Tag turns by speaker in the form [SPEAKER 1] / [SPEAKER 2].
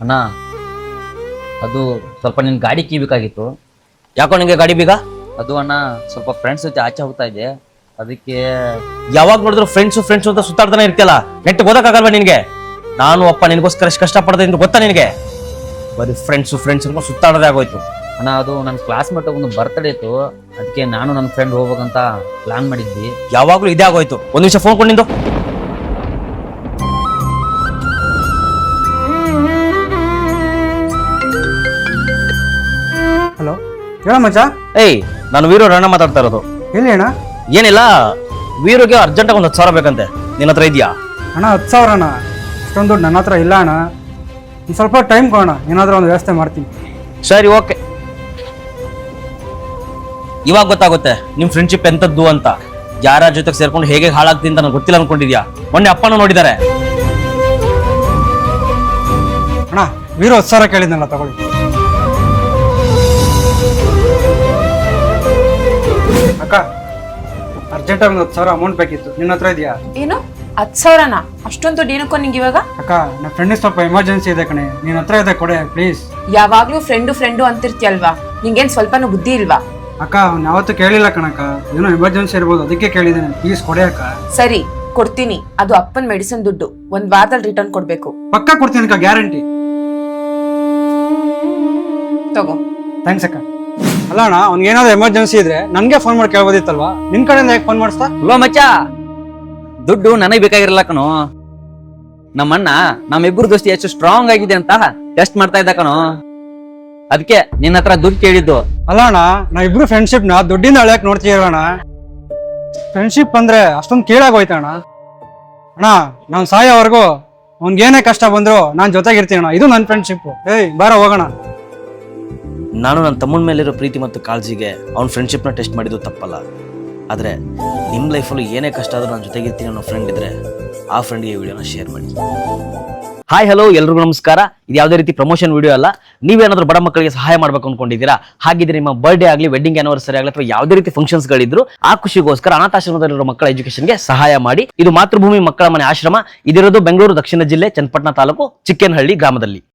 [SPEAKER 1] ಅಣ್ಣ ಅದು ಸ್ವಲ್ಪ ನಿನ್ ಗಾಡಿ ಕೀ ಬೇಕಾಗಿತ್ತು. ಯಾಕೋ ನಿಂಗೆ ಗಾಡಿ ಬೇಗ? ಅದು ಅಣ್ಣ ಸ್ವಲ್ಪ ಫ್ರೆಂಡ್ಸ್ ಜೊತೆ ಆಚೆ ಹೋಗ್ತಾ ಇದ್ದೆ, ಅದಕ್ಕೆ. ಯಾವಾಗ ನೋಡಿದ್ರು ಫ್ರೆಂಡ್ಸು ಅಂತ ಸುತ್ತಾಡ್ತಾನೆ ಇರ್ತಿಯಲ್ಲ, ನೆಟ್ಟು ಓದಕ್ಕಾಗಲ್ವಾ ನಿನ್ಗೆ? ನಾನು ಅಪ್ಪ ನಿನಗೋಸ್ಕರ ಎಷ್ಟು ಕಷ್ಟಪಡ್ತಾ ಇದ್ದೀನಿ ಗೊತ್ತಾ ನಿನಗೆ? ಬರೀ ಫ್ರೆಂಡ್ಸ್ ಅನ್ಕೊಂಡು ಸುತ್ತಾಡೋದೇ ಆಗೋಯ್ತು. ಅಣ್ಣ ಅದು ನನ್ನ ಕ್ಲಾಸ್ಮೇಟ್ ಒಂದು ಬರ್ತ್ಡೇ ಇತ್ತು, ಅದಕ್ಕೆ ನಾನು ನನ್ನ ಫ್ರೆಂಡ್ ಹೋಗ್ಬೇಕಂತ ಪ್ಲಾನ್ ಮಾಡಿದ್ವಿ. ಯಾವಾಗ್ಲೂ ಇದೇ ಆಗೋಯ್ತು. ಒಂದ್ ನಿಮಿಷ ಫೋನ್ ಕೊಡು ನಿಂದು.
[SPEAKER 2] ಹಲೋ, ಹೇಳ ಮಚ್ಚ.
[SPEAKER 1] ಏಯ್, ನಾನು ವೀರು ಅಣ್ಣ ಮಾತಾಡ್ತಾ ಇರೋದು.
[SPEAKER 2] ಎಲ್ಲಿ ಅಣ್ಣ?
[SPEAKER 1] ಏನಿಲ್ಲ, ವೀರುಗೆ ಅರ್ಜೆಂಟಾಗಿ ಒಂದು 10,000 ಬೇಕಂತೆ. ನಿನ್ನ ಹತ್ರ ಇದೆಯಾ?
[SPEAKER 2] ಅಣ್ಣ 10,000 ಅಣ್ಣ? ಅಷ್ಟೊಂದು ದುಡ್ಡು ನನ್ನ ಹತ್ರ ಇಲ್ಲ ಅಣ್ಣ. ಒಂದು ಸ್ವಲ್ಪ ಟೈಮ್ ಕೊಡೋಣ, ಏನಾದರೂ ಒಂದು ವ್ಯವಸ್ಥೆ ಮಾಡ್ತೀನಿ.
[SPEAKER 1] ಸರಿ, ಓಕೆ. ಇವಾಗ ಗೊತ್ತಾಗುತ್ತೆ ನಿಮ್ ಫ್ರೆಂಡ್ಶಿಪ್ ಎಂತದ್ದು ಅಂತ. ಯಾರ ಜೊತೆಗೆ ಸೇರ್ಕೊಂಡು ಹೇಗೆ ಹಾಳಾಗ್ತೀನಿ ಅಂತ ನನಗೆ ಗೊತ್ತಿಲ್ಲ ಅನ್ಕೊಂಡಿದ್ಯಾ? ಮೊನ್ನೆ ಅಪ್ಪನ ನೋಡಿದ್ದಾರೆ.
[SPEAKER 2] ಅಣ್ಣ, ವೀರು 10,000 ಕೇಳಿದ್ನಲ್ಲ, ತಗೊಳ್ಳಿ. ಅಕ್ಕ, ಅರ್ಜೆಂಟಾಗಿ ಒಂದು 10,000 ಅಮೌಂಟ್ ಬೇಕಿತ್ತು. ನಿನ್ನ ಹತ್ರ ಇದೆಯಾ?
[SPEAKER 3] ಏನು 10,000ನಾ? ಅಷ್ಟೊಂದು ದುಡ್ಡು ಏನಕ್ಕೋ ನಿಂಗೆ ಇವಾಗ?
[SPEAKER 2] ಅಕ್ಕ, ನನ್ನ ಫ್ರೆಂಡಿಗೆ ಸ್ವಲ್ಪ ಎಮರ್ಜೆನ್ಸಿ ಇದೆ ಕಣೆ, ನಿನ್ನ ಹತ್ರ ಇದೆ, ಕೊಡೆ ಪ್ಲೀಸ್.
[SPEAKER 3] ಯಾವಾಗ್ಲೂ ಫ್ರೆಂಡು ಅಂತಿರ್ತೀಯಲ್ವಾ, ನಿಂಗೇನ್ ಸ್ವಲ್ಪನೂ ಬುದ್ಧಿ ಇಲ್ವಾ?
[SPEAKER 2] ಅಕ್ಕ, ಅವ್ನು ಯಾವತ್ತೂ ಕೇಳಿಲ್ಲ ಕಣಕ್ಕ, ಏನೋ ಎಮರ್ಜೆನ್ಸಿ ಇರ್ಬೋದು, ಅದಕ್ಕೆ ಕೇಳಿದ್ದೇನೆ. ಪ್ಲೀಸ್ ಕೊಡೆ ಅಕ್ಕ.
[SPEAKER 3] ಸರಿ, ಕೊಡ್ತೀನಿ. ಅದು ಅಪ್ಪನ್ ಮೆಡಿಸಿನ್ ದುಡ್ಡು, ಒಂದ್ ವಾರದಲ್ಲಿ ರಿಟರ್ನ್ ಕೊಡ್ಬೇಕು.
[SPEAKER 2] ಪಕ್ಕ ಕೊಡ್ತೀನಿ ಅಕ್ಕ, ಗ್ಯಾರಂಟಿ.
[SPEAKER 3] ತಗೋ.
[SPEAKER 2] ಥ್ಯಾಂಕ್ಸ್ ಅಕ್ಕ. ಅಲ್ಲ ಅಣ್ಣ, ಅವ್ನಿಗೆ ಏನಾದ್ರು ಎಮರ್ಜೆನ್ಸಿ ಇದ್ರೆ ನನಗೆ ಫೋನ್ ಮಾಡಿ ಕೇಳ್ಬೋದಿತ್ತಲ್ವಾ? ನಿನ್ ಕಡೆಯಿಂದ ಯಾಕೆ ಫೋನ್ ಮಾಡಿಸ್ತಾ?
[SPEAKER 1] ಅಲ್ವಾ ಮಚ್ಚ, ದುಡ್ಡು ನನಗೆ ಬೇಕಾಗಿರಲ್ಲ ಕಣೋ. ನಮ್ಮಣ್ಣ ನಮ್ಮಿಬ್ರು ದೋಸ್ತಿ ಎಷ್ಟು ಸ್ಟ್ರಾಂಗ್ ಆಗಿದೆ ಅಂತ ಟೆಸ್ಟ್ ಮಾಡ್ತಾ ಇದ್ದ ಕಣೋ, ಅದಕ್ಕೆ ನಿನ್ನ ಹತ್ರ ದುಡ್ಡು ಕೇಳಿದ್ದು.
[SPEAKER 2] ಅಲ್ಲ ಅಣ್ಣ, ನಾವಿಬ್ರು ಫ್ರೆಂಡ್ಶಿಪ್ ನ ದುಡ್ಡಿಂದ ಅಳ್ಯಾಕ್ ನೋಡ್ತೀವಣ್ಣ. ಫ್ರೆಂಡ್ಶಿಪ್ ಅಂದ್ರೆ ಅಷ್ಟೊಂದು ಕೀಳಾಗೋಯ್ತ ಅಣ್ಣ. ಅಣ್ಣ, ನಾನ್ ಸಾಯೋವರೆಗೂ ಅವ್ನಿಗೆ ಏನೇ ಕಷ್ಟ ಬಂದ್ರು ನಾನ್ ಜೊತೆಗಿರ್ತೀನಿ ಅಣ್ಣ. ಇದು ನನ್ನ ಫ್ರೆಂಡ್ಶಿಪ್. ಏಯ್ ಬಾರ ಹೋಗೋಣ.
[SPEAKER 1] ನಾನು ನನ್ನ ತಮ್ಮನ ಮೇಲಿರೋ ಪ್ರೀತಿ ಮತ್ತು ಕಾಳಜಿಗೆ ಅವ್ನ ಫ್ರೆಂಡ್ಶಿಪ್ನ ಟೆಸ್ಟ್ ಮಾಡಿದ್ದು ತಪ್ಪಲ್ಲ. ಆದರೆ ನಿಮ್ಮ ಲೈಫಲ್ಲೂ ಏನೇ ಕಷ್ಟ ಆದರೂ ನಾನು ಜೊತೆಗಿರ್ತೀನಿ ಅನ್ನೋ ಫ್ರೆಂಡ್ ಇದ್ರೆ ಆ ಫ್ರೆಂಡ್ಗೆ ಈ ವಿಡಿಯೋನ ಶೇರ್ ಮಾಡಿ. ಹಾಯ್, ಹಲೋ, ಎಲ್ರಿಗೂ ನಮಸ್ಕಾರ. ಇದು ಯಾವುದೇ ರೀತಿ ಪ್ರಮೋಷನ್ ವಿಡಿಯೋ ಅಲ್ಲ. ನೀವೇನಾದ್ರೂ ಬಡ ಮಕ್ಕಳಿಗೆ ಸಹಾಯ ಮಾಡ್ಬೇಕು ಅನ್ಕೊಂಡಿದ್ದೀರಾ, ಹಾಗಿದ್ರೆ ನಿಮ್ಮ ಬರ್ಡೇ ಆಗಲಿ, ವೆಡ್ಡಿಂಗ್ ಆನಿವರ್ಸರಿ ಆಗಲಿ, ಅಥವಾ ಯಾವುದೇ ರೀತಿ ಫಂಕ್ಷನ್ಸ್ಗಳಿದ್ರು ಆ ಖುಷಿಗೋಸ್ಕರ ಅನಾಥಾಶ್ರಮದಲ್ಲಿರೋ ಮಕ್ಕಳ ಎಜುಕೇಷನ್ಗೆ ಸಹಾಯ ಮಾಡಿ. ಇದು ಮಾತೃಭೂಮಿ ಮಕ್ಕಳ ಮನೆ ಆಶ್ರಮ. ಇದಿರೋದು ಬೆಂಗಳೂರು ದಕ್ಷಿಣ ಜಿಲ್ಲೆ, ಚನ್ನಪಟ್ಟಣ ತಾಲೂಕು, ಚಿಕ್ಕೇನಹಳ್ಳಿ ಗ್ರಾಮದಲ್ಲಿ.